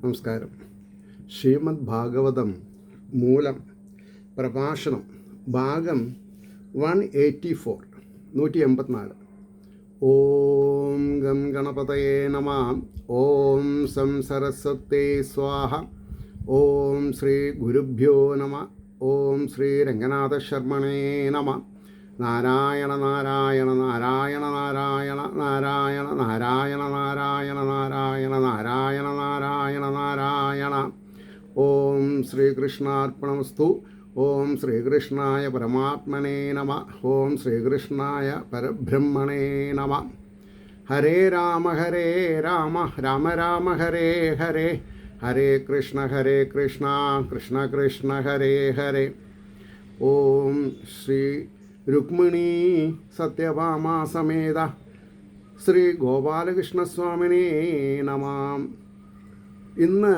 നമസ്കാരം. ശ്രീമദ് ഭാഗവതം മൂലം പ്രഭാഷണം ഭാഗം 184. ഓം ഗം ഗണപതയേ നമഃ. ഓം സം സരസ്വതേ സ്വാഹ. ഓം ശ്രീ ഗുരുഭ്യോ നമഃ. ഓം ശ്രീ രംഗനാഥ ശർമ്മണേ നമഃ. നാരായണ നാരായണ നാരായണ നാരായണ നാരായണ നാരായണ നാരായണ നാരായണ നാരായണ നാരായണ നാരായണ. ഓം ശ്രീകൃഷ്ണാർപ്പണമസ്തു. ഓം ശ്രീകൃഷ്ണായ പരമാത്മനേ നമഃ. ഓം ശ്രീകൃഷ്ണായ പരബ്രഹ്മണേ നമഃ. ഹരേ രാമ രാമ രാമ ഹരേ ഹരേ. ഹരേ കൃഷ്ണ കൃഷ്ണ കൃഷ്ണ ഹരേ ഹരേ. ഓം ശ്രീ രുക്മിണീ സത്യഭാമ സമേത ശ്രീ ഗോപാലകൃഷ്ണസ്വാമിനേ നമഃ. ഇന്ന്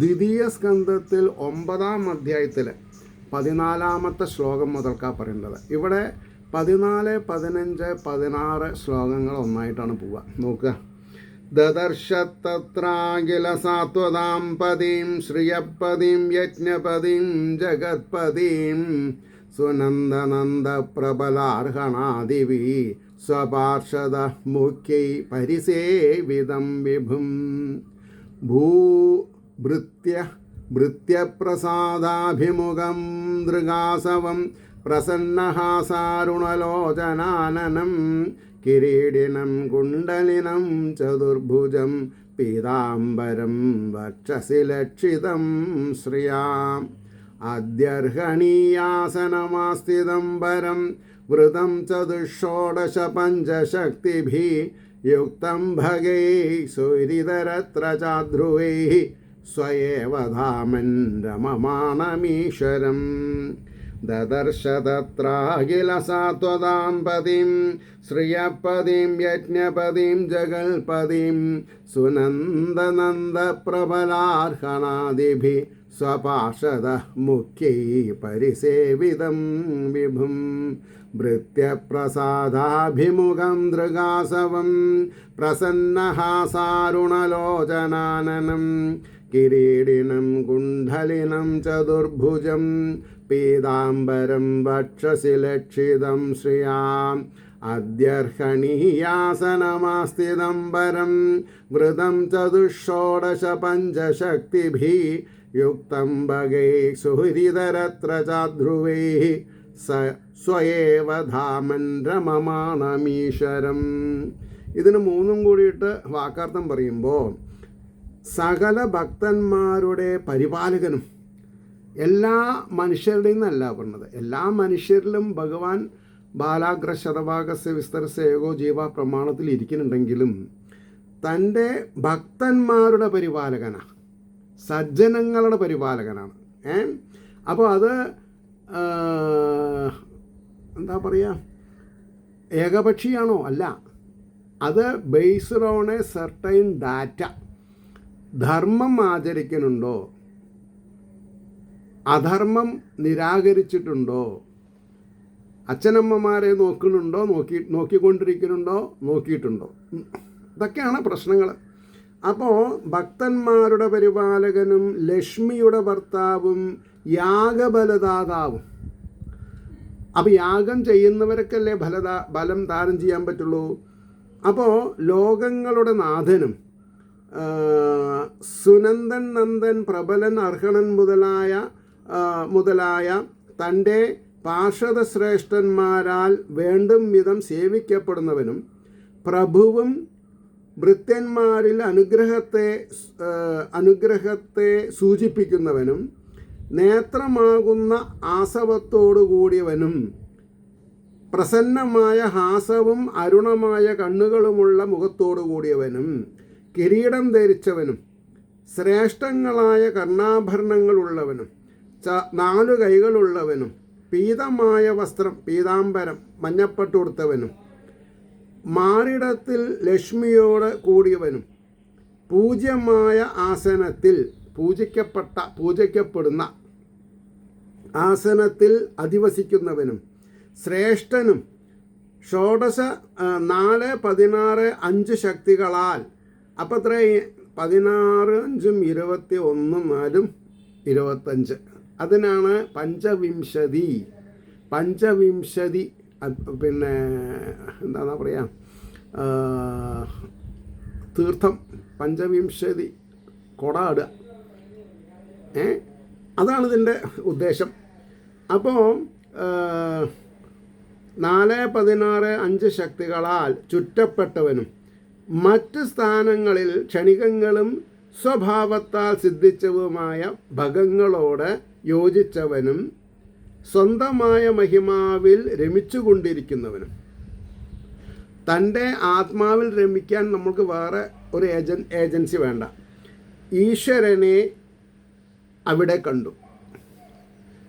ദ്വിതീയ സ്കന്ധത്തിൽ 9-ാം അധ്യായത്തിൽ 14-ാമത്തെ ശ്ലോകം മുതൽക്കാണ് പറയേണ്ടത്. ഇവിടെ 14, 15, 16 ശ്ലോകങ്ങൾ ഒന്നായിട്ടാണ് പോവുക. നോക്കുക. ദദർശത്തത്രാഖില സാത്വതാം പദീം ശ്രിയപദീം യജ്ഞപദീം ജഗത്പദീം സുനന്ദനന്ദ പ്രബലാർഹണാദിവി സ്വപാർഷദ മുഖ്യൈ പരിസേവിതം വിഭും ഭൃത്യപ്രസാദാഭിമുഖം ദൃഗാസവം പ്രസന്നഹാസാരുണലോചനാനനം കിരീടിനം കുണ്ടലിനം ചതുർഭുജം പീതാംബരം വക്ഷസി ലക്ഷിതം ശ്രിയാം അദ്യർഹണീയാസനമാസ്ഥിതം വരം വൃതം ചതുഷോഡശ പഞ്ചശക്തിഭിः യുക്തം ഭഗൈ സൂരിതരത്ര ചാധ്രുവൈः സ്വയേവ ധാമൻ രമമാണമീശ്വരം. ദദർശ തത്രാഖില സാത്വതാം പദീം ശ്രിയപദീം യജ്ഞപദീം ജഗൽപദീം സുനന്ദനന്ദ പ്രബലാർഹണാദിഭിः സ്വപാർഷദ മുഖ്യൈ പരിസേവിതം വിഭും ഭൃത്യപ്രസാദാഭിമുഖം ദൃഗാസവം പ്രസന്നഹാസാരുണലോചനാനനം കിരീടിനം കുണ്ഡലിനം ചതുർഭുജം പീതാംബരം വക്ഷസി ലക്ഷിതം ശ്രിയാം അദ്യർഹണീയാസനമാസ്ഥിതം വരം വൃതം ചതുഷോഡശ പഞ്ചശക്തിഭിः യുക്തം ഭഗൈ സുഹൃതരത്ര ചാധ്രുവൈः സ്വയേവ ധാമൻ രമമാണമീശ്വരം. ഇതിന് മൂന്നും കൂടിയിട്ട് വാക്കാർത്ഥം പറയുമ്പോൾ സകല ഭക്തന്മാരുടെ പരിപാലകനും, എല്ലാ മനുഷ്യരുടെയും എന്നല്ല പറഞ്ഞത്, എല്ലാ മനുഷ്യരിലും ഭഗവാൻ ബാലാഗ്ര ശതഭാഗസ്യ വിസ്തരസ്യ ഏകോ ജീവ പ്രമാണത്തിൽ ഇരിക്കുന്നുണ്ടെങ്കിലും തൻ്റെ ഭക്തന്മാരുടെ പരിപാലകനാണ്, സജ്ജനങ്ങളുടെ പരിപാലകനാണ്. അപ്പോൾ അത് എന്താ പറയുക, ഏകപക്ഷിയാണോ? അല്ല, അത് based on A certain data. ധർമ്മം ആചരിക്കുന്നുണ്ടോ, അധർമ്മം നിരാകരിച്ചിട്ടുണ്ടോ, അച്ഛനമ്മമാരെ നോക്കുന്നുണ്ടോ, നോക്കിക്കൊണ്ടിരിക്കുന്നുണ്ടോ, നോക്കിയിട്ടുണ്ടോ, ഇതൊക്കെയാണ് പ്രശ്നങ്ങൾ. അപ്പോൾ ഭക്തന്മാരുടെ പരിപാലകനും ലക്ഷ്മിയുടെ ഭർത്താവും യാഗബലദാതാവും. അപ്പോൾ യാഗം ചെയ്യുന്നവർക്കല്ലേ ബലം ദാനം ചെയ്യാൻ പറ്റുള്ളൂ. അപ്പോൾ ലോകങ്ങളുടെ നാഥനും സുനന്ദൻ നന്ദൻ പ്രബലൻ അർഹണൻ മുതലായ തൻ്റെ പാർഷദ ശ്രേഷ്ഠന്മാരാൽ വേണ്ടും വിധം സേവിക്കപ്പെടുന്നവനും പ്രഭുവും ഭൃത്യന്മാരിൽ അനുഗ്രഹത്തെ സൂചിപ്പിക്കുന്നവനും നേത്രമാകുന്ന ആസവത്തോടു കൂടിയവനും പ്രസന്നമായ ഹാസവും അരുണമായ കണ്ണുകളുമുള്ള മുഖത്തോടു കൂടിയവനും കിരീടം ധരിച്ചവനും ശ്രേഷ്ഠങ്ങളായ കർണാഭരണങ്ങളുള്ളവനും 4 കൈകളുള്ളവനും പീതമായ വസ്ത്രം പീതാംബരം മഞ്ഞപ്പട്ട് കൊടുത്തവനും മാറിടത്തിൽ ലക്ഷ്മിയോട് കൂടിയവനും പൂജ്യമായ ആസനത്തിൽ പൂജിക്കപ്പെടുന്ന ആസനത്തിൽ അധിവസിക്കുന്നവനും ശ്രേഷ്ഠനും 4, 16, 5 ശക്തികളാൽ അപ്പം എത്ര 16 5 21 4 25. അതിനാണ് പഞ്ചവിംശതി. പിന്നെ എന്താണെന്നാ പറയുക, തീർത്ഥം പഞ്ചവിംശതി കൊടാടുക. അതാണ് ഇതിൻ്റെ ഉദ്ദേശം. അപ്പോൾ 4 16 5 ശക്തികളാൽ ചുറ്റപ്പെട്ടവനും മറ്റ് സ്ഥാനങ്ങളിൽ ക്ഷണികങ്ങളും സ്വഭാവത്താൽ സിദ്ധിച്ചവുമായ ഭഗങ്ങളോട് യോജിച്ചവനും സ്വന്തമായ മഹിമാവിൽ രമിച്ചുകൊണ്ടിരിക്കുന്നവനും. തൻ്റെ ആത്മാവിൽ രമിക്കാൻ നമുക്ക് വേറെ ഒരു ഏജൻസി വേണ്ട. ഈശ്വരനെ അവിടെ കണ്ടു,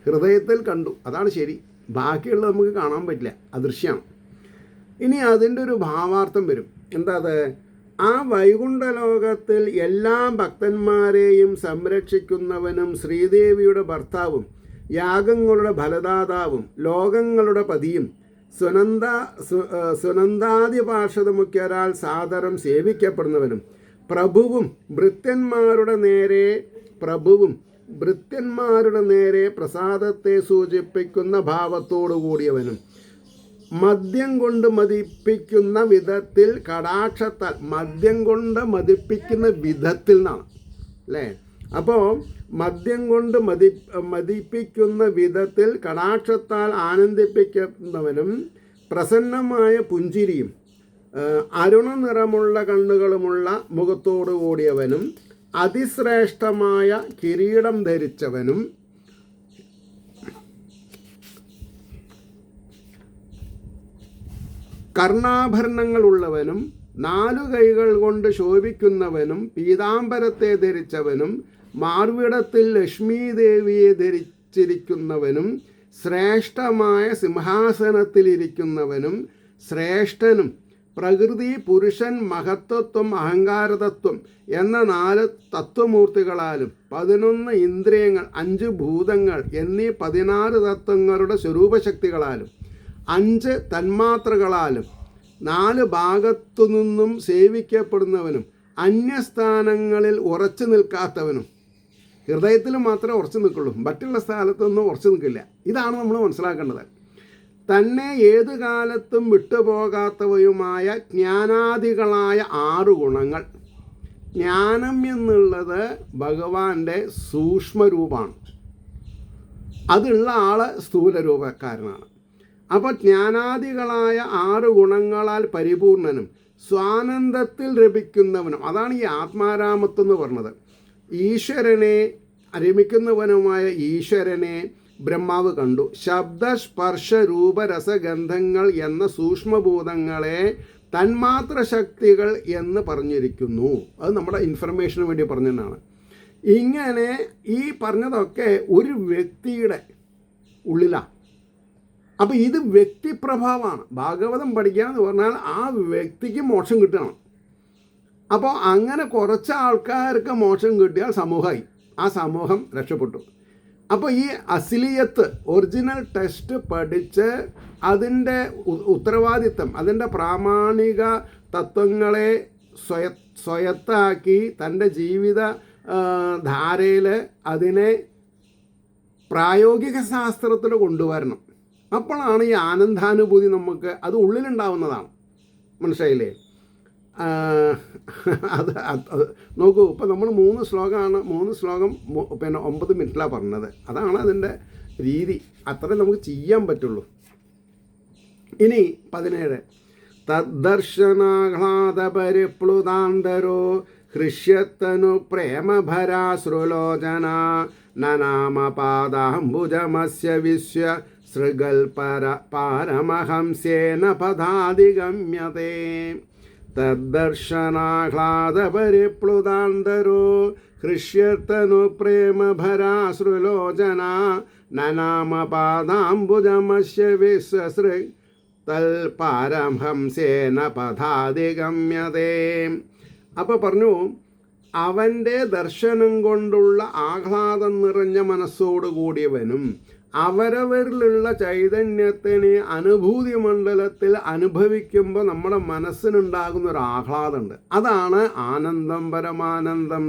ഹൃദയത്തിൽ കണ്ടു. അതാണ് ശരി. ബാക്കിയുള്ളത് നമുക്ക് കാണാൻ പറ്റില്ല, അദൃശ്യമാണ്. ഇനി അതിൻ്റെ ഒരു ഭാവാർത്ഥം വരും. എന്താ അത്? ആ വൈകുണ്ഠലോകത്തിൽ എല്ലാ ഭക്തന്മാരെയും സംരക്ഷിക്കുന്നവനും ശ്രീദേവിയുടെ ഭർത്താവും യാഗങ്ങളുടെ ഫലദാതാവും ലോകങ്ങളുടെ പതിയും സുനന്ദാദിപാർഷദമുഖ്യരാൽ സാദരം സേവിക്കപ്പെടുന്നവനും പ്രഭുവും ഭൃത്യന്മാരുടെ നേരെ പ്രസാദത്തെ സൂചിപ്പിക്കുന്ന ഭാവത്തോടു കൂടിയവനും മദ്യം കൊണ്ട് മതിപ്പിക്കുന്ന വിധത്തിൽ കടാക്ഷത്താൽ, മദ്യം കൊണ്ട് മതിപ്പിക്കുന്ന വിധത്തിൽ നിന്നാണ് അല്ലേ? അപ്പോൾ മദ്യം കൊണ്ട് മതിപ്പിക്കുന്ന വിധത്തിൽ കടാക്ഷത്താൽ ആനന്ദിപ്പിക്കുന്നവനും പ്രസന്നമായ പുഞ്ചിരിയും അരുണ നിറമുള്ള കണ്ണുകളുമുള്ള മുഖത്തോടു കൂടിയവനും അതിശ്രേഷ്ഠമായ കിരീടം ധരിച്ചവനും കർണാഭരണങ്ങളുള്ളവനും 4 കൈകൾ കൊണ്ട് ശോഭിക്കുന്നവനും പീതാംബരത്തെ ധരിച്ചവനും മാർവിടത്തിൽ ലക്ഷ്മീദേവിയെ ധരിച്ചിരിക്കുന്നവനും ശ്രേഷ്ഠമായ സിംഹാസനത്തിലിരിക്കുന്നവനും ശ്രേഷ്ഠനും പ്രകൃതി, പുരുഷൻ, മഹത്വത്വം, അഹങ്കാരതത്വം എന്ന 4 തത്വമൂർത്തികളാലും 11 ഇന്ദ്രിയങ്ങൾ, 5 ഭൂതങ്ങൾ എന്നീ 16 തത്വങ്ങളുടെ സ്വരൂപശക്തികളാലും 5 തന്മാത്രകളാലും 4 ഭാഗത്തു നിന്നും സേവിക്കപ്പെടുന്നവനും അന്യസ്ഥാനങ്ങളിൽ ഉറച്ചു നിൽക്കാത്തവനും. ഹൃദയത്തിൽ മാത്രമേ ഉറച്ചു നിൽക്കുള്ളൂ, മറ്റുള്ള സ്ഥലത്തൊന്നും ഉറച്ചു നിൽക്കില്ല. ഇതാണ് നമ്മൾ മനസ്സിലാക്കേണ്ടത്. തന്നെ ഏതു കാലത്തും വിട്ടുപോകാത്തവയുമായ ജ്ഞാനാദികളായ 6 ഗുണങ്ങൾ. ജ്ഞാനം എന്നുള്ളത് ഭഗവാന്റെ സൂക്ഷ്മരൂപമാണ്. അതുള്ള ആൾ സ്ഥൂലരൂപക്കാരനാണ്. അപ്പോൾ ജ്ഞാനാദികളായ 6 ഗുണങ്ങളാൽ പരിപൂർണനും സ്വാനന്ദത്തിൽ രമിക്കുന്നവനും, അതാണ് ഈ ആത്മാരാമത്വം എന്ന് പറഞ്ഞത്. ഈശ്വരനെ രമിക്കുന്നവനുമായ ഈശ്വരനെ ബ്രഹ്മാവ് കണ്ടു. ശബ്ദ സ്പർശ രൂപ രസഗന്ധങ്ങൾ എന്ന സൂക്ഷ്മഭൂതങ്ങളെ തന്മാത്ര ശക്തികൾ എന്ന് പറഞ്ഞിരിക്കുന്നു. അത് നമ്മുടെ ഇൻഫർമേഷന് വേണ്ടി പറഞ്ഞതാണ്. ഇങ്ങനെ ഈ പറഞ്ഞതൊക്കെ ഒരു വ്യക്തിയുടെ ഉള്ളിലാണ്. അപ്പോൾ ഇത് വ്യക്തിപ്രഭാവമാണ്. ഭാഗവതം പഠിക്കുക എന്ന് പറഞ്ഞാൽ ആ വ്യക്തിക്ക് മോക്ഷം കിട്ടണം. അപ്പോൾ അങ്ങനെ കുറച്ച് ആൾക്കാർക്ക് മോക്ഷം കിട്ടിയാൽ സമൂഹമായി, ആ സമൂഹം രക്ഷപ്പെട്ടു. അപ്പോൾ ഈ അസ്ലിയത്ത്, ഒറിജിനൽ ടെസ്റ്റ് പഠിച്ച് അതിൻ്റെ ഉത്തരവാദിത്തം, അതിൻ്റെ പ്രാമാണിക തത്വങ്ങളെ സ്വയത്താക്കി തൻ്റെ ജീവിത ധാരയിൽ അതിനെ പ്രായോഗിക ശാസ്ത്രത്തിൽ കൊണ്ടുവരണം. അപ്പോഴാണ് ഈ ആനന്ദാനുഭൂതി നമുക്ക് അത് ഉള്ളിലുണ്ടാവുന്നതാണ്. മനസ്സിലായില്ലേ? അത് നോക്കൂ, ഇപ്പം നമ്മൾ 3 ശ്ലോകമാണ്, 3 ശ്ലോകം പിന്നെ 9 മിനിറ്റിലാണ് പറഞ്ഞത്. അതാണ് അതിൻ്റെ രീതി. അത്രേ നമുക്ക് ചെയ്യാൻ പറ്റുള്ളൂ. ഇനി 17. തദ്ദർശനാഹ്ലാദപരിപ്ലുതാന്തരോ ഹൃഷ്യത്തനു പ്രേമഭരാശ്രുലോചന നനാമപാദാംബുജമസ്യ വിശ്വ സൃഗൽപരമഹംസേന പദാധിഗമ്യത്തെ. തദ്ദർശനാഹ്ലാദപരിപ്ലുതാന്തരോ ഹൃഷ്യത്തനു പ്രേമഭരാശ്രുലോചന നനാമപാദാംബുജമസ്യ വിശ്വസൃഗൽപരമഹംസേന പദാധിഗമ്യത്തെ. അപ്പോൾ പറഞ്ഞു, അവൻ്റെ ദർശനം കൊണ്ടുള്ള ആഹ്ലാദം നിറഞ്ഞ മനസ്സോടുകൂടിയവനും അവരവരിലുള്ള ചൈതന്യത്തിന് അനുഭൂതി മണ്ഡലത്തിൽ അനുഭവിക്കുമ്പോൾ നമ്മുടെ മനസ്സിനുണ്ടാകുന്ന ഒരു ആഹ്ലാദമുണ്ട്. അതാണ് ആനന്ദം, പരമാനന്ദം,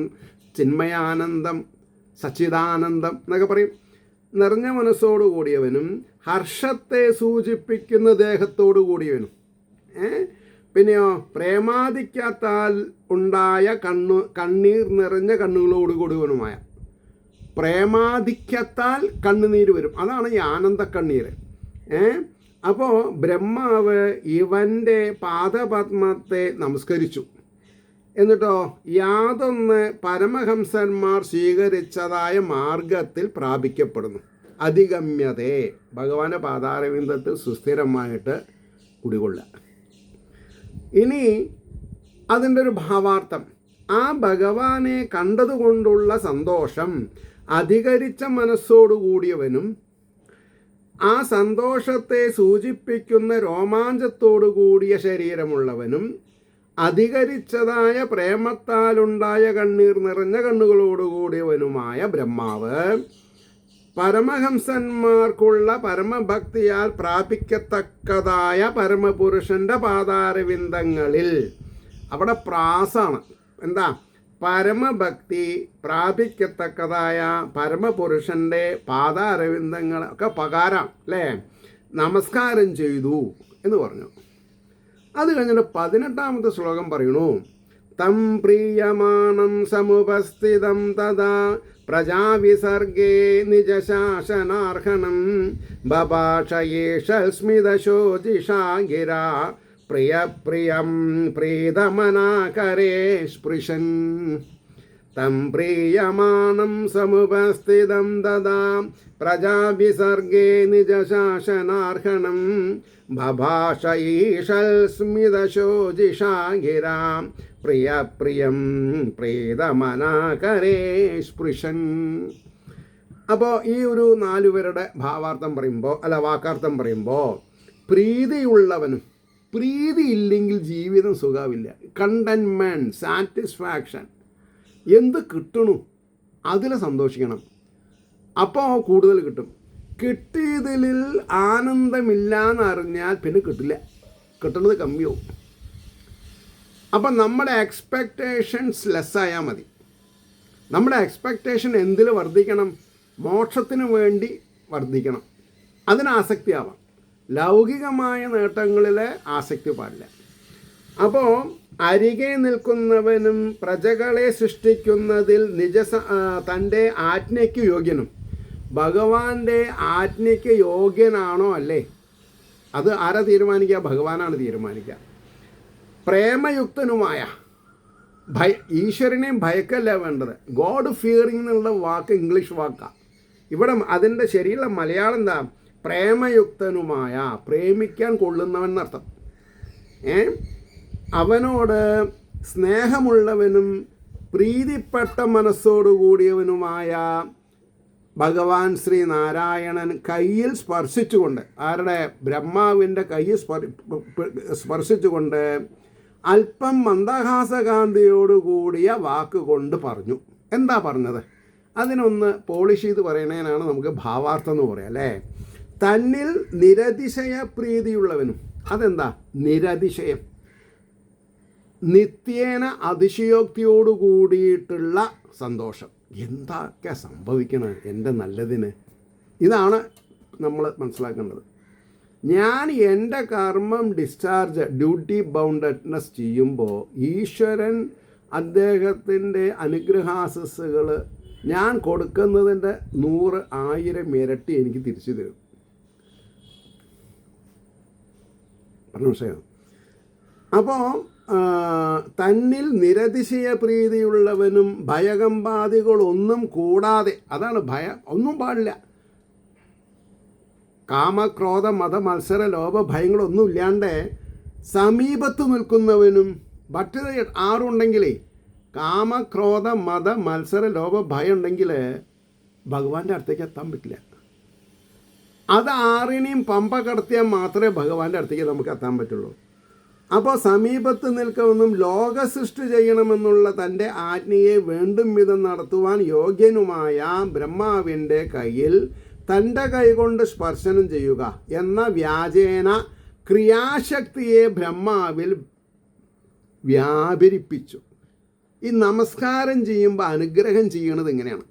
ചിന്മയാനന്ദം, സച്ചിദാനന്ദം എന്നൊക്കെ പറയും. നിറഞ്ഞ മനസ്സോടു കൂടിയവനും ഹർഷത്തെ സൂചിപ്പിക്കുന്ന ദേഹത്തോടു കൂടിയവനും, പിന്നെയോ പ്രേമാധിക്യത്താൽ ഉണ്ടായ കണ്ണീർ നിറഞ്ഞ കണ്ണുകളോട് കൂടിയവനുമായ, പ്രേമാധിക്യത്താൽ കണ്ണുനീര് വരും, അതാണ് ഈ ആനന്ദക്കണ്ണീര്. അപ്പോൾ ബ്രഹ്മാവ് ഇവൻ്റെ പാദപത്മത്തെ നമസ്കരിച്ചു. എന്നിട്ടോ യാതൊന്ന് പരമഹംസന്മാർ സ്വീകരിച്ചതായ മാർഗത്തിൽ പ്രാപിക്കപ്പെടുന്നു. അധിഗമ്യതേ, ഭഗവാന്റെ പാതാരവിന്ദത്തിൽ സുസ്ഥിരമായിട്ട് കുടികൊള്ളുക. ഇനി അതിൻ്റെ ഒരു ഭാവാർത്ഥം, ആ ഭഗവാനെ കണ്ടതുകൊണ്ടുള്ള സന്തോഷം അധികരിച്ച മനസ്സോടുകൂടിയവനും ആ സന്തോഷത്തെ സൂചിപ്പിക്കുന്ന രോമാഞ്ചത്തോടു കൂടിയ ശരീരമുള്ളവനും അധികരിച്ചതായ പ്രേമത്താലുണ്ടായ കണ്ണീർ നിറഞ്ഞ കണ്ണുകളോടുകൂടിയവനുമായ ബ്രഹ്മാവ് പരമഹംസന്മാർക്കുള്ള പരമഭക്തിയാൽ പ്രാപിക്കത്തക്കതായ പരമപുരുഷൻ്റെ പാതാരവിന്ദങ്ങളിൽ, അവിടെ പ്രാസാണ്, എന്താ, പരമഭക്തി പ്രാപിക്കത്തക്കതായ പരമപുരുഷൻ്റെ പാതാരവിന്ദങ്ങളൊക്കെ പകാരം അല്ലേ, നമസ്കാരം ചെയ്തു എന്ന് പറഞ്ഞു. അത് കഴിഞ്ഞിട്ട് 18ാമത്തെ ശ്ലോകം പറയണു, തം പ്രീയമാണം സമുപസ്ഥിതം തഥാ പ്രജാവിസർഗേ നിജശാസനാർഹണം ബഭാഷയേഷസ്മിതശോജിഷാ ഗിരാ പ്രിയപ്രിയം പ്രീതമനാകരേ സ്പൃശൻ. തം പ്രീയമാണം സമുപസ്ഥിതം തഥാ പ്രജാവിസർഗേ നിജശാസനാർഹണം ബഭാഷൈഷൽസ്മിതശോജിഷാ ഗിരാ പ്രിയപ്രിയം പ്രീതമനാകരേ സ്പൃശൻ. അപ്പോൾ ഈ ഒരു 4 പേരുടെ ഭാവാർത്ഥം പറയുമ്പോൾ, അല്ല വാക്കാർത്ഥം പറയുമ്പോൾ, പ്രീതിയുള്ളവനും, പ്രീതി ഇല്ലെങ്കിൽ ജീവിതം സുഖാവില്ല. കണ്ടൻമെൻറ്റ്, സാറ്റിസ്ഫാക്ഷൻ, എന്ത് കിട്ടണു അതിൽ സന്തോഷിക്കണം, അപ്പോൾ കൂടുതൽ കിട്ടും. കിട്ടിയതിൽ ആനന്ദമില്ലാന്ന് അറിഞ്ഞാൽ പിന്നെ കിട്ടില്ല, കിട്ടുന്നത് കമ്മിയാവും. അപ്പം നമ്മുടെ എക്സ്പെക്റ്റേഷൻസ് ലെസ്സായാൽ മതി. നമ്മുടെ എക്സ്പെക്റ്റേഷൻ എന്തിൽ വർദ്ധിക്കണം? മോക്ഷത്തിന് വേണ്ടി വർദ്ധിക്കണം. അതിന് ആസക്തിയാവാം, ലൗകികമായ നേട്ടങ്ങളിൽ ആസക്തി പാടില്ല. അപ്പോൾ അരികെ നിൽക്കുന്നവനും പ്രജകളെ സൃഷ്ടിക്കുന്നതിൽ തൻ്റെ ആജ്ഞയ്ക്ക് യോഗ്യനും, ഭഗവാന്റെ ആജ്ഞയ്ക്ക് യോഗ്യനാണോ അല്ലേ, അത് ആരാ തീരുമാനിക്കുക? ഭഗവാനാണ് തീരുമാനിക്കുക. പ്രേമയുക്തനുമായ, ഈശ്വരനെയും ഭയക്കല്ല വേണ്ടത്. ഗോഡ് ഫിയറിംഗ് എന്നുള്ള വാക്ക് ഇംഗ്ലീഷ് വാക്കാണ്. ഇവിടെ അതിൻ്റെ ശരിയുള്ള മലയാളം എന്താ? പ്രേമയുക്തനുമായ, പ്രേമിക്കാൻ കൊള്ളുന്നവൻ എന്നർത്ഥം. അവനോട് സ്നേഹമുള്ളവനും പ്രീതിപ്പെട്ട മനസ്സോടുകൂടിയവനുമായ ഭഗവാൻ ശ്രീനാരായണൻ കയ്യിൽ സ്പർശിച്ചുകൊണ്ട്, ആരുടെ? ബ്രഹ്മാവിൻ്റെ കയ്യിൽ സ്പർശിച്ചുകൊണ്ട് അല്പം മന്ദഹാസകാന്തിയോടുകൂടിയ വാക്കുകൊണ്ട് പറഞ്ഞു. എന്താ പറഞ്ഞത്? അതിനൊന്ന് പോളിഷ് ചെയ്ത് പറയണേനാണ് നമുക്ക് ഭാവാർത്ഥം എന്ന് പറയാം അല്ലേ. തന്നിൽ നിരതിശയ പ്രീതിയുള്ളവനും, അതെന്താ? നിരതിശയം, നിത്യേന അതിശയോക്തിയോടു കൂടിയിട്ടുള്ള സന്തോഷം. എന്തൊക്കെ സംഭവിക്കണം എൻ്റെ നല്ലതിന്, ഇതാണ് നമ്മൾ മനസ്സിലാക്കേണ്ടത്. ഞാൻ എൻ്റെ കർമ്മം ഡിസ്ചാർജ്, ഡ്യൂട്ടി ബൗണ്ടഡ്നെസ് ചെയ്യുമ്പോൾ ഈശ്വരൻ അദ്ദേഹത്തിൻ്റെ അനുഗ്രഹാശസ്സുകൾ ഞാൻ കൊടുക്കുന്നതിൻ്റെ 100,000 ഇരട്ടി എനിക്ക് തിരിച്ചു തരും. പറഞ്ഞ വിഷയം. അപ്പോൾ തന്നിൽ നിരതിശയ പ്രീതിയുള്ളവനും ഭയകമ്പാദികളൊന്നും കൂടാതെ, അതാണ് ഭയം, ഒന്നും പാടില്ല. കാമക്രോധ മത മത്സര ലോഭ ഭയങ്ങളൊന്നും ഇല്ലാണ്ട് സമീപത്ത് നിൽക്കുന്നവനും, മറ്റത് ആറുണ്ടെങ്കിലേ കാമക്രോധ മത മത്സര ലോഭ ഭയം ഉണ്ടെങ്കിൽ ഭഗവാന്റെ അടുത്തേക്ക് എത്താൻ പറ്റില്ല. അത് ആറിനെയും പമ്പ കടത്തിയാൽ മാത്രമേ ഭഗവാന്റെ അടുത്തേക്ക് നമുക്ക് എത്താൻ പറ്റുള്ളൂ. അപ്പോൾ സമീപത്ത് നിൽക്കുമെന്നും ലോക സൃഷ്ടി ചെയ്യണമെന്നുള്ള തൻ്റെ ആജ്ഞയെ വേണ്ടും വിധം നടത്തുവാൻ യോഗ്യനുമായ ബ്രഹ്മാവിൻ്റെ കയ്യിൽ തൻ്റെ കൈകൊണ്ട് സ്പർശനം ചെയ്യുക എന്ന വ്യാജേന ക്രിയാശക്തിയെ ബ്രഹ്മാവിൽ വ്യാപരിപ്പിച്ചു. ഈ നമസ്കാരം ചെയ്യുമ്പോൾ അനുഗ്രഹം ചെയ്യണത് ഇങ്ങനെയാണ്.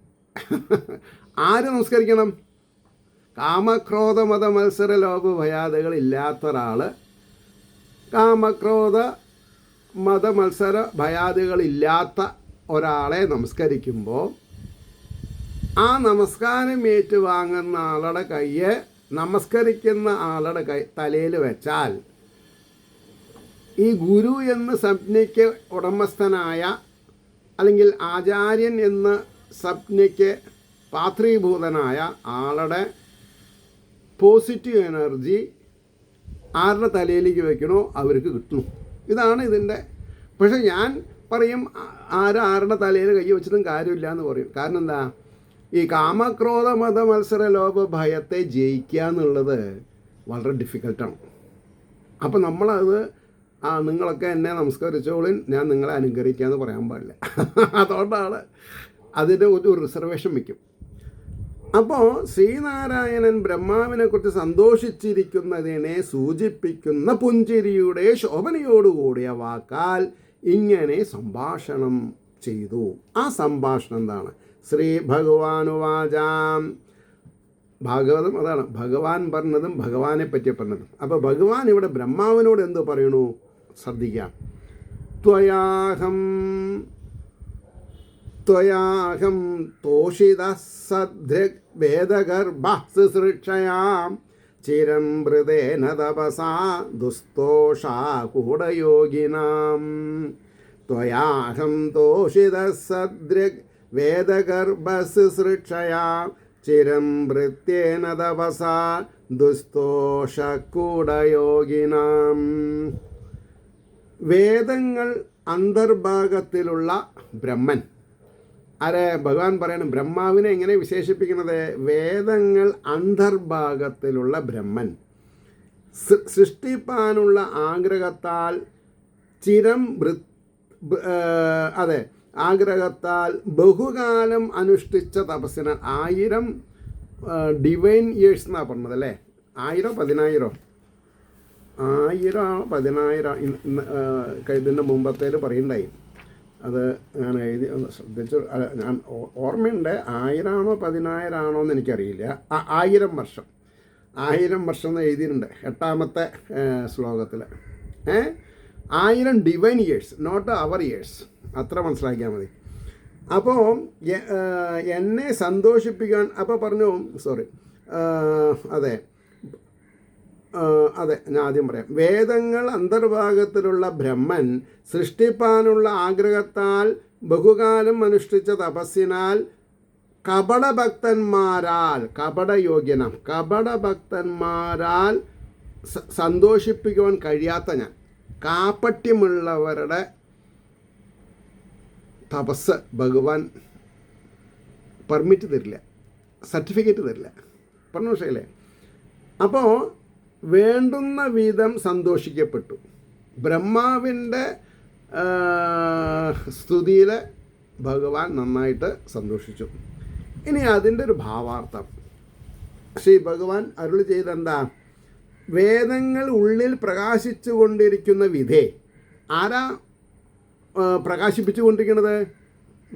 ആര് നമസ്കരിക്കണം? കാമക്രോധ മത മത്സര ലോഭ ഭയാദികൾ ഇല്ലാത്ത ഒരാൾ കാമക്രോധ മത മത്സര ഭയാദികളില്ലാത്ത ഒരാളെ നമസ്കരിക്കുമ്പോൾ ആ നമസ്കാരം ഏറ്റുവാങ്ങുന്ന ആളുടെ കയ്യെ നമസ്കരിക്കുന്ന ആളുടെ തലയിൽ വെച്ചാൽ ഈ ഗുരു എന്ന സംജ്ഞയ്ക്ക് ഉടമസ്ഥനായ അല്ലെങ്കിൽ ആചാര്യൻ എന്ന സംജ്ഞയ്ക്ക് പാത്രീഭൂതനായ ആളുടെ പോസിറ്റീവ് എനർജി ആരുടെ തലയിലേക്ക് വെക്കണോ അവർക്ക് കിട്ടുന്നു. ഇതാണ് ഇതിൻ്റെ. പക്ഷെ ഞാൻ പറയും ആരുടെ തലയിൽ കൈ വെച്ചിട്ടും കാര്യമില്ല എന്ന് പറയും. കാരണം എന്താ? ഈ കാമക്രോധ മത മത്സര ലോഭ ഭയത്തെ ജയിക്കുക എന്നുള്ളത് വളരെ ഡിഫിക്കൽട്ടാണ്. അപ്പം നമ്മളത് നിങ്ങളൊക്കെ എന്നെ നമസ്കരിച്ചോളിൻ, ഞാൻ നിങ്ങളെ അനുഗ്രഹിക്കാമെന്ന് പറയാൻ പാടില്ല. അതുകൊണ്ടാണ് അതിൻ്റെ ഒരു റിസർവേഷൻ വയ്ക്കും. അപ്പോൾ ശ്രീനാരായണൻ ബ്രഹ്മാവിനെക്കുറിച്ച് സന്തോഷിച്ചിരിക്കുന്നതിനെ സൂചിപ്പിക്കുന്ന പുഞ്ചിരിയുടെ ശോഭനയോടുകൂടിയ വാക്കാൽ ഇങ്ങനെ സംഭാഷണം ചെയ്തു. ആ സംഭാഷണം എന്താണ്? ശ്രീ ഭഗവാനുവാചാം. ഭാഗവതം അതാണ്, ഭഗവാൻ പറഞ്ഞതും ഭഗവാനെ പറ്റി പറഞ്ഞതും. അപ്പോൾ ഭഗവാൻ ഇവിടെ ബ്രഹ്മാവിനോട് എന്ത് പറയണു? ശ്രദ്ധിക്കാം. ത്വയാഹം തോഷിത സദൃഗ് വേദഗർഭഃ ശുശ്രൂഷയാം ചിരം മൃതേന തപസാ ദുസ്തോഷാ കൂടയോഗിനാം. ത്വയാഹം തോഷിത സദൃഗ് വേദഗർഭഃ ശുശ്രൂഷയാം ചിരം മൃത്യേന തപസാ ദുസ്തോഷ കൂടയോഗിനാം. വേദങ്ങൾ അന്തർഭാഗത്തിലുള്ള ബ്രഹ്മൻ. ആരെ? ഭഗവാൻ പറയണം. ബ്രഹ്മാവിനെ എങ്ങനെ വിശേഷിപ്പിക്കുന്നത്? വേദങ്ങൾ അന്തർഭാഗത്തിലുള്ള ബ്രഹ്മൻ സൃഷ്ടിപ്പാനുള്ള ആഗ്രഹത്താൽ ആഗ്രഹത്താൽ ബഹുകാലം അനുഷ്ഠിച്ച തപസ്സിനാൽ 1000 ഡിവൈൻ ഇയേഴ്സ് എന്നാണ് പറഞ്ഞത് അല്ലേ? 1000 10,000 ഇതിൻ്റെ മുമ്പത്തേൽ പറയുണ്ടായി. അത് ഞാൻ എഴുതി ശ്രദ്ധിച്ചു. ഞാൻ ഓർമ്മയുണ്ട്. 1000 ആണോ 10,000 ആണോ എന്ന് എനിക്കറിയില്ല. 1000 വർഷം 1000 വർഷം എന്ന് എഴുതിയിട്ടുണ്ട് 8ാമത്തെ ശ്ലോകത്തിൽ. 1000 divine years, not our years. അത്ര മനസ്സിലാക്കിയാൽ മതി. അപ്പോൾ എന്നെ സന്തോഷിപ്പിക്കാൻ അപ്പോൾ പറഞ്ഞു. അതെ ഞാൻ ആദ്യം പറയാം. വേദങ്ങൾ അന്തർഭാഗത്തിലുള്ള ബ്രഹ്മൻ സൃഷ്ടിപ്പാനുള്ള ആഗ്രഹത്താൽ ബഹുകാലം അനുഷ്ഠിച്ച തപസ്സിനാൽ കപടഭക്തന്മാരാൽ സന്തോഷിപ്പിക്കുവാൻ കഴിയാത്ത ഞാൻ, കാപ്പട്യമുള്ളവരുടെ തപസ് ഭഗവാൻ പെർമിറ്റ് തരില്ല, സർട്ടിഫിക്കറ്റ് തരില്ല. പറഞ്ഞു പക്ഷേ. അപ്പോൾ വേണ്ടുന്ന വിധം സന്തോഷിക്കപ്പെട്ടു. ബ്രഹ്മാവിൻ്റെ സ്തുതിയിൽ ഭഗവാൻ നന്നായിട്ട് സന്തോഷിച്ചു. ഇനി അതിൻ്റെ ഒരു ഭാവാർത്ഥം ശ്രീ ഭഗവാൻ അരുളി ചെയ്തെന്താ? വേദങ്ങൾ ഉള്ളിൽ പ്രകാശിച്ചു കൊണ്ടിരിക്കുന്ന വിധേ ആരാ പ്രകാശിപ്പിച്ചു കൊണ്ടിരിക്കുന്നത്?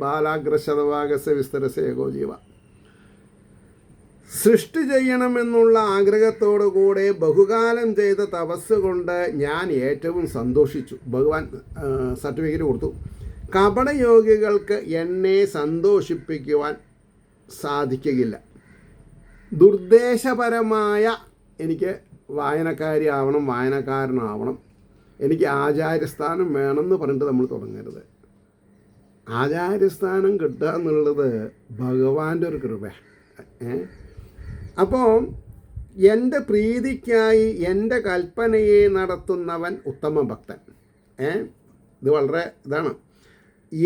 ബാലാഗ്രശതവാഗസ വിസ്തരസ ഏകോ ജീവ. സൃഷ്ടി ചെയ്യണമെന്നുള്ള ആഗ്രഹത്തോടു കൂടെ ബഹുകാലം ചെയ്ത തപസ് കൊണ്ട് ഞാൻ ഏറ്റവും സന്തോഷിച്ചു. ഭഗവാൻ സർട്ടിഫിക്കറ്റ് കൊടുത്തു. കപടയോഗികൾക്ക് എന്നെ സന്തോഷിപ്പിക്കുവാൻ സാധിക്കുകയില്ല. ദുർദ്ദേശപരമായ എനിക്ക് വായനക്കാരനാവണം, എനിക്ക് ആചാര്യസ്ഥാനം വേണമെന്ന് പറഞ്ഞിട്ട് നമ്മൾ തുടങ്ങരുത്. ആചാര്യസ്ഥാനം കിട്ടുക എന്നുള്ളത് ഭഗവാന്റെ ഒരു കൃപ. അപ്പോൾ എൻ്റെ പ്രീതിക്കായി എൻ്റെ കൽപ്പനയെ നടത്തുന്നവൻ ഉത്തമ ഭക്തൻ. ഇത് വളരെ ഇതാണ്.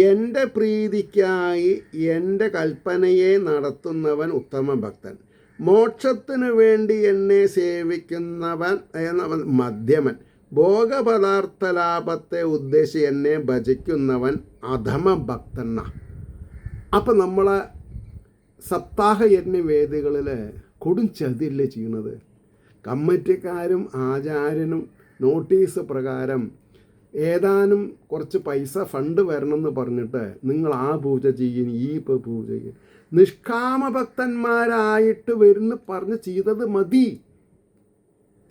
എൻ്റെ പ്രീതിക്കായി എൻ്റെ കൽപ്പനയെ നടത്തുന്നവൻ ഉത്തമ ഭക്തൻ. മോക്ഷത്തിനു വേണ്ടി എന്നെ സേവിക്കുന്നവൻ മധ്യമൻ. ഭോഗപദാർത്ഥ ലാഭത്തെ ഉദ്ദേശിച്ച് എന്നെ ഭജിക്കുന്നവൻ അധമ ഭക്തൻ. അപ്പം നമ്മൾ സപ്താഹ യജ്ഞ വേദികളിൽ കൊടും ചതിയല്ലേ ചെയ്യണത്. കമ്മിറ്റിക്കാരും ആചാര്യനും നോട്ടീസ് പ്രകാരം ഏതാനും കുറച്ച് പൈസ ഫണ്ട് വരണമെന്ന് പറഞ്ഞിട്ട് നിങ്ങൾ ആ പൂജ ചെയ്യും, ഈ പൂജ ചെയ്യും. നിഷ്കാമഭക്തന്മാരായിട്ട് വരുന്ന പറഞ്ഞ് ചെയ്തത് മതി.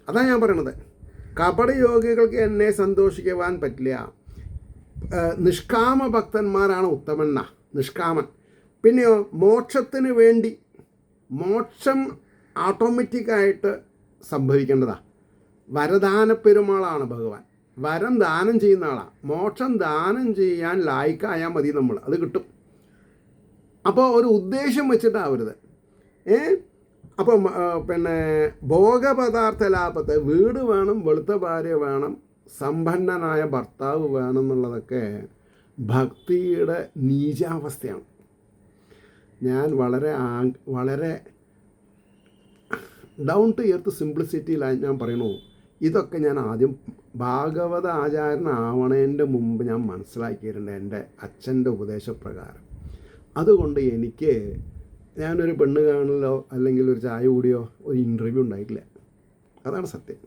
അതാണ് ഞാൻ പറയണത്. കപടയോഗികൾക്ക് എന്നെ സന്തോഷിക്കുവാൻ പറ്റില്ല. നിഷ്കാമ ഭക്തന്മാരാണ് ഉത്തമന്ന, നിഷ്കാമൻ. പിന്നെയോ മോക്ഷത്തിന് വേണ്ടി, മോക്ഷം ഓട്ടോമാറ്റിക്കായിട്ട് സംഭവിക്കേണ്ടതാണ്. വരദാന പെരുമാളാണ് ഭഗവാൻ. വരം ദാനം ചെയ്യുന്ന ആളാണ്. മോക്ഷം ദാനം ചെയ്യാൻ ലായിക്കായാൽ മതി നമ്മൾ, അത് കിട്ടും. അപ്പോൾ ഒരു ഉദ്ദേശം വെച്ചിട്ടാവരുത്. അപ്പം പിന്നെ ഭോഗപദാർത്ഥ ലാഭത്തെ, വീട് വേണം, വെളുത്ത ഭാര്യ വേണം, സമ്പന്നനായ ഭർത്താവ് വേണം എന്നുള്ളതൊക്കെ ഭക്തിയുടെ നീചാവസ്ഥയാണ്. ഞാൻ വളരെ ഡൗൺ ടു എർത്ത് സിംപ്ലിസിറ്റിയിലായി ഞാൻ പറയണു. ഇതൊക്കെ ഞാൻ ആദ്യം ഭാഗവത ആചാര്യനാവണേൻ്റെ മുമ്പ് ഞാൻ മനസ്സിലാക്കിയിട്ടുണ്ട്, എൻ്റെ അച്ഛൻ്റെ ഉപദേശപ്രകാരം. അതുകൊണ്ട് എനിക്ക് ഞാനൊരു പെണ്ണ് കാണലോ അല്ലെങ്കിൽ ഒരു ചായ കൂടിയോ ഒരു ഇൻ്റർവ്യൂ ഉണ്ടായിട്ടില്ല. അതാണ് സത്യം.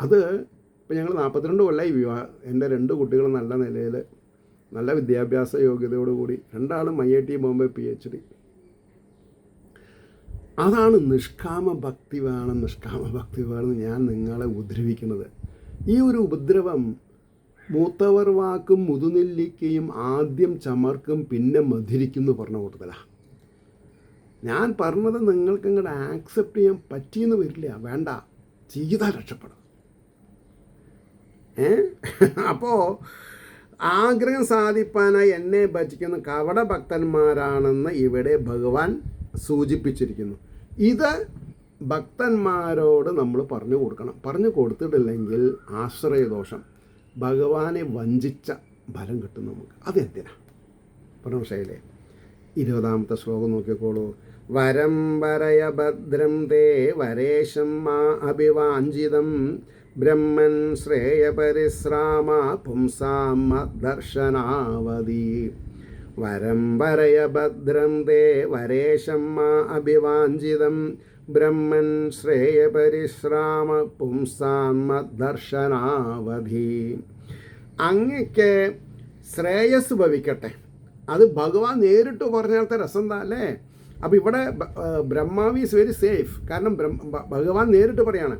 അത് ഇപ്പം ഞങ്ങൾ 42 കൊല്ലമായി വിവാഹം. എൻ്റെ 2 കുട്ടികൾ നല്ല നിലയിൽ, നല്ല വിദ്യാഭ്യാസ യോഗ്യതയോടുകൂടി, 2 ആളും IIT ബോംബെ PhD. അതാണ് നിഷ്കാമ ഭക്തി വേണം ഞാൻ നിങ്ങളെ ഉപദ്രവിക്കുന്നത്. ഈ ഒരു ഉപദ്രവം മൂത്തവർ വാക്കും മുതുനെല്ലിക്കയും ആദ്യം ചമർക്കും പിന്നെ മധുരിക്കുന്നു പറഞ്ഞ കൂട്ടത്തിലാണ്. ഞാൻ പറഞ്ഞത് നിങ്ങൾക്ക് ഇങ്ങോട്ട് ആക്സെപ്റ്റ് ചെയ്യാൻ പറ്റിയെന്ന് വരില്ല. വേണ്ട, ചെയ്താൽ രക്ഷപ്പെടും. അപ്പോൾ ആഗ്രഹം സാധിപ്പാനായി എന്നെ ഭജിക്കുന്ന കപട ഭക്തന്മാരാണെന്ന് ഇവിടെ ഭഗവാൻ സൂചിപ്പിച്ചിരിക്കുന്നു. ഇത് ഭക്തന്മാരോട് നമ്മൾ പറഞ്ഞു കൊടുക്കണം. പറഞ്ഞു കൊടുത്തിട്ടില്ലെങ്കിൽ ആശ്രയദോഷം, ഭഗവാനെ വഞ്ചിച്ച ഫലം കിട്ടും നമുക്ക്. അതെന്തിനാ പരമശൈലേ. 20ാമത്തെ ശ്ലോകം നോക്കിക്കോളൂ. വരം വരയ ഭദ്രം തേ വരേശം മാ അഭിവാഞ്ചിതം ബ്രഹ്മൻ ശ്രേയ പരിശ്രാമ പുംസാം ദർശനാവതി. വരം വരയ ഭദ്രം തേ വരേശം മാ അഭിവാഞ്ചിതം ബ്രഹ്മൻ ശ്രേയ പരിശ്രാമ പുംസാം ദർശനാവധി. അങ്ങക്ക് ശ്രേയസ് ഭവിക്കട്ടെ. അത് ഭഗവാൻ നേരിട്ട് പറഞ്ഞാലത്തെ രസം എന്താ അല്ലേ. അപ്പോൾ ഇവിടെ ബ്രഹ്മാവ് ഈസ് വെരി സേഫ്. കാരണം ഭഗവാൻ നേരിട്ട് പറയാണ്,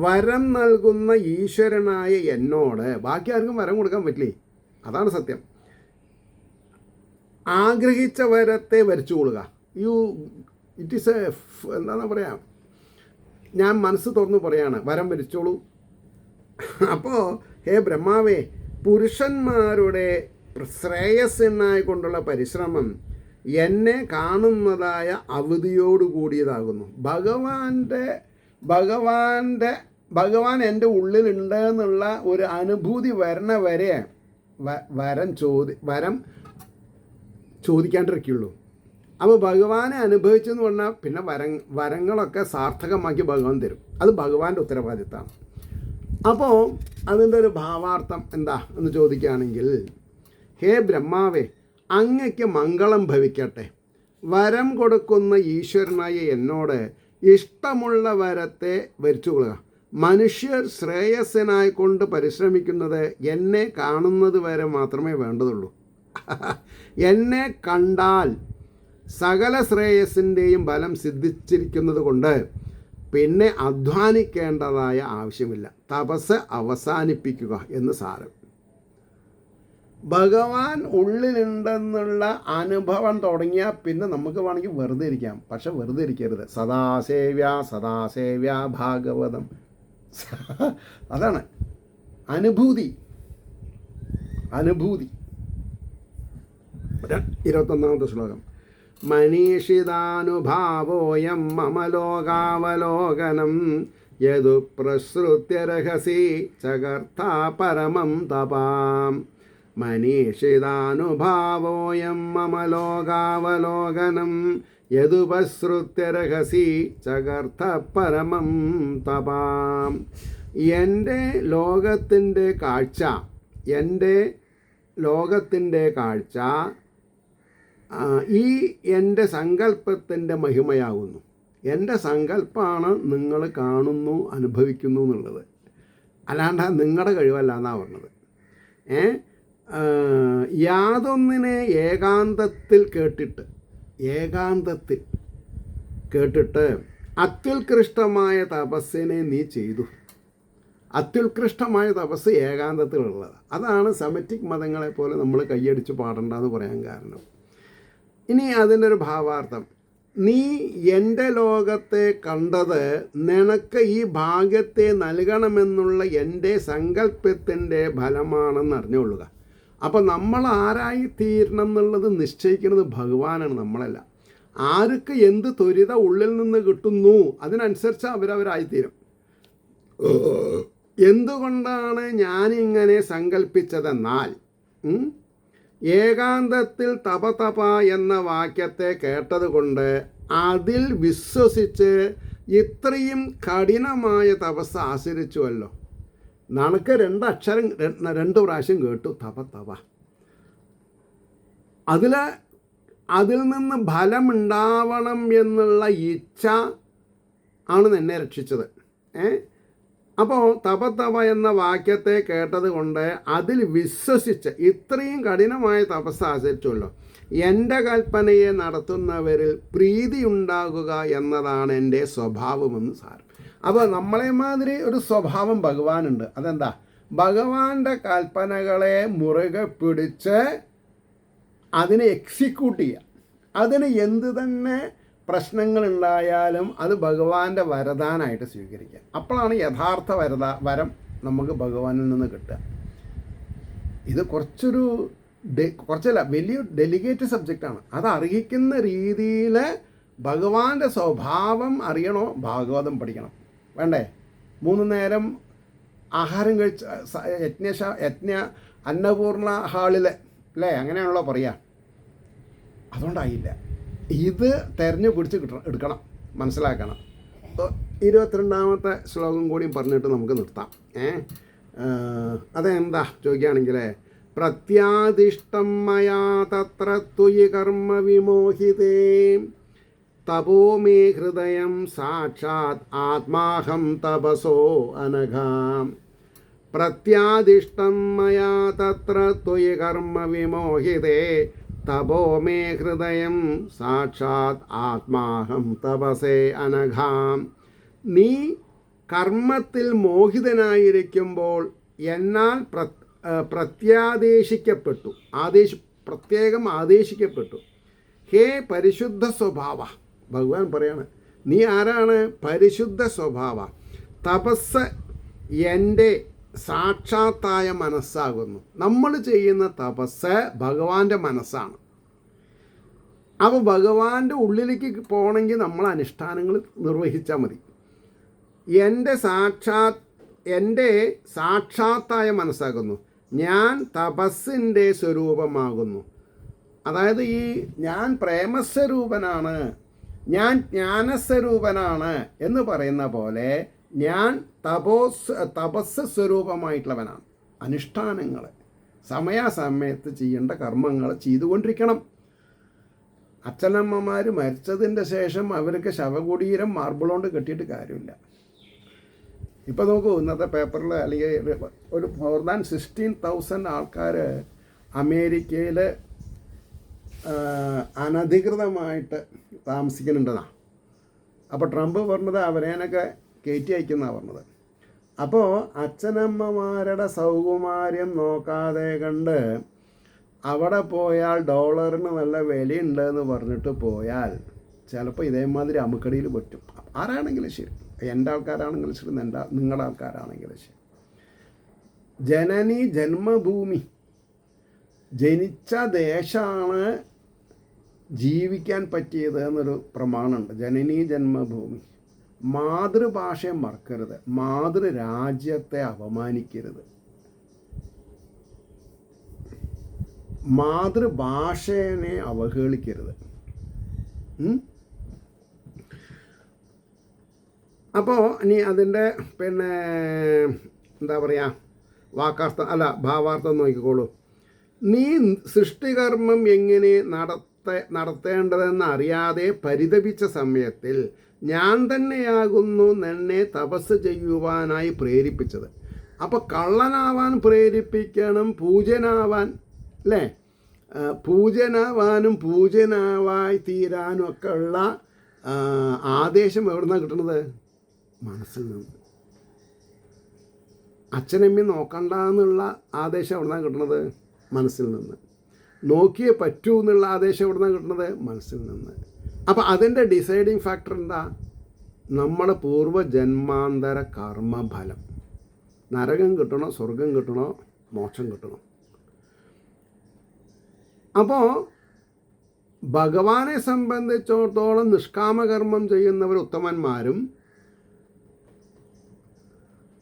വരം നൽകുന്ന ഈശ്വരനായ എന്നോട് ബാക്കി ആർക്കും വരം കൊടുക്കാൻ പറ്റില്ലേ. അതാണ് സത്യം. ആഗ്രഹിച്ച വരത്തെ വരച്ചു കൊള്ളുക. ഇറ്റ് ഈസ് എന്താണെന്ന് പറയാം, ഞാൻ മനസ്സ് തുറന്നു പറയാണ്, വരം വരിച്ചോളൂ. അപ്പോൾ ഹേ ബ്രഹ്മാവേ, പുരുഷന്മാരുടെ ശ്രേയസ്സിനായി കൊണ്ടുള്ള പരിശ്രമം എന്നെ കാണുന്നതായ അവധിയോട് കൂടിയതാകുന്നു. ഭഗവാൻ എൻ്റെ ഉള്ളിലുണ്ട് എന്നുള്ള ഒരു അനുഭൂതി വരണ വരെ വരം ചോദിക്കാണ്ടിരിക്കുള്ളൂ. അപ്പോൾ ഭഗവാനെ അനുഭവിച്ചെന്ന് പറഞ്ഞാൽ പിന്നെ വരങ്ങളൊക്കെ സാർത്ഥകമാക്കി ഭഗവാൻ തരും. അത് ഭഗവാന്റെ ഉത്തരവാദിത്തമാണ്. അപ്പോൾ അതിൻ്റെ ഒരു ഭാവാർത്ഥം എന്താ എന്ന് ചോദിക്കുകയാണെങ്കിൽ, ഹേ ബ്രഹ്മാവേ, അങ്ങയ്ക്ക് മംഗളം ഭവിക്കട്ടെ. വരം കൊടുക്കുന്ന ഈശ്വരനായ എന്നോട് ഇഷ്ടമുള്ള വരത്തെ വരിച്ചുകൊള്ളുക. മനുഷ്യർ ശ്രേയസ്സിനായി കൊണ്ട് പരിശ്രമിക്കുന്നത് എന്നെ കാണുന്നത് വരെ മാത്രമേ വേണ്ടതുള്ളൂ. എന്നെ കണ്ടാൽ സകല ശ്രേയസ്സിൻ്റെയും ഫലം സിദ്ധിച്ചിരിക്കുന്നത് കൊണ്ട് പിന്നെ അധ്വാനിക്കേണ്ടതായ ആവശ്യമില്ല. തപസ് അവസാനിപ്പിക്കുക എന്ന് സാരം. ഭഗവാൻ ഉള്ളിലുണ്ടെന്നുള്ള അനുഭവം തുടങ്ങിയാൽ പിന്നെ നമുക്ക് വേണമെങ്കിൽ വെറുതെ ഇരിക്കാം. പക്ഷെ വെറുതെ ഇരിക്കരുത്. സദാസേവ്യ ഭാഗവതം. അതാണ് അനുഭൂതി. 21ാമത്തെ ശ്ലോകം. മനീഷിതാനുഭാവോയം മമ ലോകാവലോകനം യദു പ്രസൃത്യർഹസി ചകർത്താ പരമം തപാം. മനീഷിതാനുഭാവോയം മമ ലോകാവലോകനം യദുപസൃത്യർഹസി ചകർത്ത പരമം തപാം. എൻ്റെ ലോകത്തിൻ്റെ കാഴ്ച ഈ എൻ്റെ സങ്കല്പത്തിൻ്റെ മഹിമയാകുന്നു. എൻ്റെ സങ്കല്പമാണ് നിങ്ങൾ കാണുന്നു അനുഭവിക്കുന്നു എന്നുള്ളത്, അല്ലാണ്ട് നിങ്ങളുടെ കഴിവല്ല എന്നാണ് പറഞ്ഞത്. യാതൊന്നിനെ ഏകാന്തത്തിൽ കേട്ടിട്ട് അത്യുത്കൃഷ്ടമായ തപസ്സിനെ നീ ചെയ്തു. അത്യുത്കൃഷ്ടമായ തപസ് ഏകാന്തത്തിലുള്ളത്. അതാണ് സെമിറ്റിക് മതങ്ങളെ പോലെ നമ്മൾ കൈയടിച്ച് പാടണ്ടെന്ന് പറയാൻ കാരണം. ഇനി അതിൻ്റെ ഒരു ഭാവാർത്ഥം, നീ എൻ്റെ ലോകത്തെ കണ്ടത് നിനക്ക് ഈ ഭാഗ്യത്തെ നൽകണമെന്നുള്ള എൻ്റെ സങ്കല്പത്തിൻ്റെ ഫലമാണെന്ന് അറിഞ്ഞുകൊള്ളുക. അപ്പോൾ നമ്മൾ ആരായി തീരണം എന്നുള്ളത് നിശ്ചയിക്കുന്നത് ഭഗവാനാണ്, നമ്മളല്ല. ആർക്ക് എന്ത് ത്വരിത ഉള്ളിൽ നിന്ന് കിട്ടുന്നു അതിനനുസരിച്ച് അവരവരായിത്തീരും. എന്തുകൊണ്ടാണ് ഞാനിങ്ങനെ സങ്കല്പിച്ചതെന്നാൽ, ഏകാന്തത്തിൽ തപ എന്ന വാക്യത്തെ കേട്ടതുകൊണ്ട് അതിൽ വിശ്വസിച്ച് ഇത്രയും കഠിനമായ തപസ് ആചരിച്ചുവല്ലോ. നനക്ക് 2 അക്ഷരം 2 പ്രാവശ്യം കേട്ടു, തപ. അതിൽ നിന്ന് ഫലമുണ്ടാവണം എന്നുള്ള ഇച്ഛ ആണ് എന്നെ രക്ഷിച്ചത്. അപ്പോൾ തപ എന്ന വാക്യത്തെ കേട്ടത് കൊണ്ട് അതിൽ വിശ്വസിച്ച് ഇത്രയും കഠിനമായ തപസ് ആചരിച്ചുവല്ലോ. എൻ്റെ കൽപ്പനയെ നടത്തുന്നവരിൽ പ്രീതി ഉണ്ടാകുക എന്നതാണ് എൻ്റെ സ്വഭാവമെന്ന് സാരം. അപ്പോൾ നമ്മളെ മാതിരി ഒരു സ്വഭാവം ഭഗവാനുണ്ട്. അതെന്താ? ഭഗവാന്റെ കൽപ്പനകളെ മുറുകെ പിടിച്ച് അതിനെ എക്സിക്യൂട്ട് ചെയ്യുക. അതിന് എന്ത് തന്നെ പ്രശ്നങ്ങളുണ്ടായാലും അത് ഭഗവാന്റെ വരദാനായിട്ട് സ്വീകരിക്കുക. അപ്പോഴാണ് യഥാർത്ഥ വരം നമുക്ക് ഭഗവാനിൽ നിന്ന് കിട്ടുക. ഇത് കുറച്ചല്ല, വലിയ ഡെലിഗേറ്റ് സബ്ജക്റ്റാണ്. അത് അർഹിക്കുന്ന രീതിയിൽ ഭഗവാന്റെ സ്വഭാവം അറിയണോ, ഭാഗവതം പഠിക്കണം. വേണ്ടേ? 3 നേരം ആഹാരം കഴിച്ച യജ്ഞ അന്നപൂർണ ഹാളിൽ അല്ലേ, അങ്ങനെയാണല്ലോ പറയുക. അതുകൊണ്ടായില്ല. ഇത് തെരഞ്ഞു പിടിച്ച് എടുക്കണം, മനസ്സിലാക്കണം. 22ാമത്തെ ശ്ലോകം കൂടിയും പറഞ്ഞിട്ട് നമുക്ക് നിർത്താം. അതെന്താ ചോദിക്കുകയാണെങ്കിൽ, പ്രത്യാദിഷ്ടം മയാ തത്ര ത്വയി കർമ്മ വിമോഹിതേ തപോ മേ ഹൃദയം സാക്ഷാത് ആത്മാഹം തപസോ അനഘാം. പ്രത്യാദിഷ്ടം മയാ തത്ര ത്വയി കർമ്മ വിമോഹിതേ തപോ മേ ഹൃദയം സാക്ഷാത് ആത്മാഹം തപസേ അനഘാം. നീ കർമ്മത്തിൽ മോഹിതനായിരിക്കുമ്പോൾ എന്നാൽ പ്രത്യേകം ആദേശിക്കപ്പെട്ടു. ഹേ പരിശുദ്ധ സ്വഭാവ, ഭഗവാൻ പറയാണ്, നീ ആരാണ്? പരിശുദ്ധ സ്വഭാവ. തപസ് എൻ്റെ സാക്ഷാത്തായ മനസ്സാകുന്നു. നമ്മൾ ചെയ്യുന്ന തപസ് ഭഗവാന്റെ മനസ്സാണ്. അപ്പോൾ ഭഗവാന്റെ ഉള്ളിലേക്ക് പോകണമെങ്കിൽ നമ്മൾ അനുഷ്ഠാനങ്ങൾ നിർവഹിച്ചാൽ മതി. എൻ്റെ സാക്ഷാത്തായ മനസ്സാകുന്നു. ഞാൻ തപസ്സിൻ്റെ സ്വരൂപമാകുന്നു. അതായത് ഞാൻ പ്രേമസ്വരൂപനാണ്, ഞാൻ ജ്ഞാനസ്വരൂപനാണ് എന്ന് പറയുന്ന പോലെ ഞാൻ തപസ് സ്വരൂപമായിട്ടുള്ളവനാണ്. അനുഷ്ഠാനങ്ങൾ സമയാസമയത്ത് ചെയ്യേണ്ട കർമ്മങ്ങൾ ചെയ്തുകൊണ്ടിരിക്കണം. അച്ഛനമ്മമാർ മരിച്ചതിൻ്റെ ശേഷം അവർക്ക് ശവകുടീരം മാർബിൾ കെട്ടിയിട്ട് കാര്യമില്ല. ഇപ്പോൾ നോക്കൂ, ഇന്നത്തെ പേപ്പറിൽ അല്ലെങ്കിൽ ഒരു more than 16,000 ആൾക്കാർ അമേരിക്കയിൽ അനധികൃതമായിട്ട് താമസിക്കുന്നുണ്ടെന്നാണ്. അപ്പോൾ ട്രംപ് പറഞ്ഞത് അവരേനൊക്കെ കയറ്റി അയക്കുന്നതാണ് പറഞ്ഞത്. അപ്പോൾ അച്ഛനമ്മമാരുടെ സൗകുമാര്യം നോക്കാതെ കണ്ട് അവിടെ പോയാൽ ഡോളറിന് നല്ല വിലയുണ്ടെന്ന് പറഞ്ഞിട്ട് പോയാൽ ചിലപ്പോൾ ഇതേമാതിരി അമുക്കടിയിൽ പറ്റും. ആരാണെങ്കിലും ശരി, എൻ്റെ ആൾക്കാരാണെങ്കിലും ശരി, നിങ്ങളുടെ ആൾക്കാരാണെങ്കിലും ശരി. ജനനി ജന്മഭൂമി, ജനിച്ച ദേശമാണ് ജീവിക്കാൻ പറ്റിയത് എന്നൊരു പ്രമാണമുണ്ട്. ജനനി ജന്മഭൂമി. മാതൃഭാഷയെ മറക്കരുത്, മാതൃരാജ്യത്തെ അപമാനിക്കരുത്, മാതൃഭാഷയെ അവഹേളിക്കരുത്. അപ്പോൾ ഇനി അതിൻ്റെ എന്താ പറയുക, ഭാവാർത്ഥം നോക്കിക്കോളൂ. നീ സൃഷ്ടികർമ്മം എങ്ങനെ നടത്തേണ്ടതെന്ന് അറിയാതെ പരിതപിച്ച സമയത്തിൽ ഞാൻ തന്നെയാകുന്നു എന്നെ തപസ് ചെയ്യുവാനായി പ്രേരിപ്പിച്ചത്. അപ്പോൾ കള്ളനാവാൻ പ്രേരിപ്പിക്കണം, പൂജ്യനാവാൻ, അല്ലേ? പൂജ്യനാവാനും പൂജ്യനാവായി തീരാനും ഒക്കെ ഉള്ള ആദേശം എവിടെ നിന്നാണ് കിട്ടുന്നത്? മനസ്സിൽ നിന്ന്. അച്ഛനമ്മയും നോക്കണ്ട എന്നുള്ള ആദേശം എവിടെ നിന്നാണ് കിട്ടുന്നത്? മനസ്സിൽ നിന്ന്. നോക്കിയേ പറ്റൂ എന്നുള്ള ആദേശം എവിടെ നിന്നാണ് കിട്ടുന്നത്? മനസ്സിൽ നിന്ന്. അപ്പോൾ അതിൻ്റെ ഡിസൈഡിങ് ഫാക്ടർ എന്താ? നമ്മുടെ പൂർവ്വജന്മാന്തര കർമ്മഫലം. നരകം കിട്ടണോ, സ്വർഗം കിട്ടണോ, മോക്ഷം കിട്ടണോ? അപ്പോൾ ഭഗവാനെ സംബന്ധിച്ചിടത്തോളം നിഷ്കാമകർമ്മം ചെയ്യുന്നവർ ഉത്തമന്മാരും,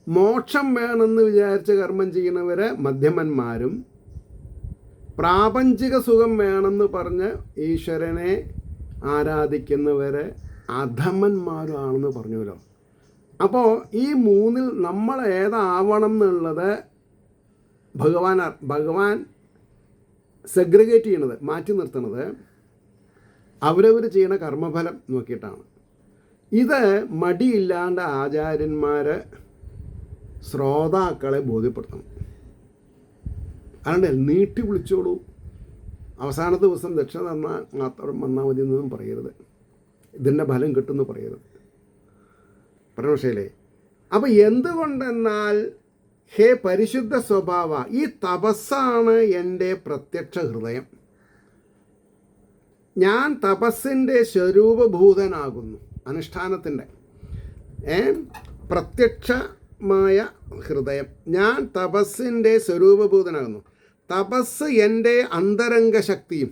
മോക്ഷം വേണമെന്ന് വിചാരിച്ച് കർമ്മം ചെയ്യുന്നവർ മധ്യമന്മാരും, പ്രാപഞ്ചിക സുഖം വേണമെന്ന് പറഞ്ഞ് ഈശ്വരനെ ആരാധിക്കുന്നവർ അധമന്മാരാണെന്ന് പറഞ്ഞുവല്ലോ. അപ്പോൾ ഈ മൂന്നിൽ നമ്മൾ ഏതാവണം എന്നുള്ളത് ഭഗവാൻ സെഗ്രിഗേറ്റ് ചെയ്യണത്, മാറ്റി നിർത്തുന്നത് അവരവർ ചെയ്യണ കർമ്മഫലം നോക്കിയിട്ടാണ്. ഇത് മടിയില്ലാണ്ട് ആചാര്യന്മാർ ശ്രോതാക്കളെ ബോധ്യപ്പെടുത്തണം. അതുകൊണ്ട് നീട്ടി വിളിച്ചോളൂ, അവസാനത്തെ ദിവസം ദക്ഷിണ തന്നാൽ മാത്രം വന്നാൽ മതി എന്നൊന്നും പറയരുത്, ഇതിൻ്റെ ഫലം കിട്ടുമെന്ന് പറയരുത്. പരമശയിലേ. അപ്പോൾ എന്തുകൊണ്ടെന്നാൽ, ഹേ പരിശുദ്ധ സ്വഭാവ, ഈ തപസ്സാണ് എൻ്റെ പ്രത്യക്ഷ ഹൃദയം. ഞാൻ തപസ്സിൻ്റെ സ്വരൂപഭൂതനാകുന്നു. അനുഷ്ഠാനത്തിൻ്റെ പ്രത്യക്ഷമായ ഹൃദയം. ഞാൻ തപസ്സിൻ്റെ സ്വരൂപഭൂതനാകുന്നു. തപസ് എൻ്റെ അന്തരംഗ ശക്തിയും.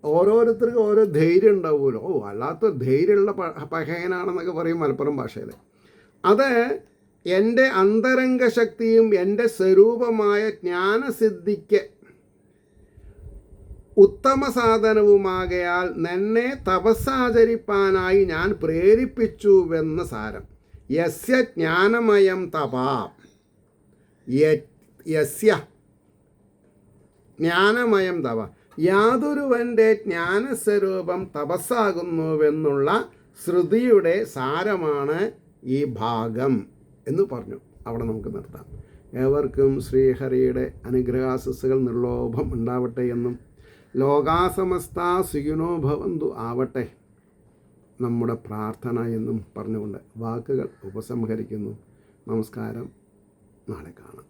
ഓരോരുത്തർക്കും ഓരോ ധൈര്യം ഉണ്ടാവുമല്ലോ. അല്ലാത്ത ധൈര്യമുള്ള പഹയനാണെന്നൊക്കെ പറയും മലപ്പുറം ഭാഷയിൽ. അത് എൻ്റെ അന്തരംഗ ശക്തിയും എൻ്റെ സ്വരൂപമായ ജ്ഞാനസിദ്ധിക്ക് ഉത്തമ സാധനവുമാകയാൽ എന്നെ തപസ്സാചരിപ്പാനായി ഞാൻ പ്രേരിപ്പിച്ചുവെന്ന് സാരം. യസ്യ ജ്ഞാനമയം തപാ, യസ്യ ജ്ഞാനമയം തപ, യാതൊരുവൻ്റെ ജ്ഞാനസ്വരൂപം തപസ്സാകുന്നുവെന്നുള്ള ശ്രുതിയുടെ സാരമാണ് ഈ ഭാഗം എന്ന് പറഞ്ഞു. അവിടെ നമുക്ക് നിർത്താം. ഏവർക്കും ശ്രീഹരിയുടെ അനുഗ്രഹാശിസ്സുകൾ നിർലോഭം ഉണ്ടാവട്ടെ എന്നും ലോകാസമസ്ത സുഖിനോ ഭവന്തു ആവട്ടെ നമ്മുടെ പ്രാർത്ഥന എന്നും പറഞ്ഞുകൊണ്ട് വാക്കുകൾ ഉപസംഹരിക്കുന്നു. നമസ്കാരം. നാളെ കാണാം.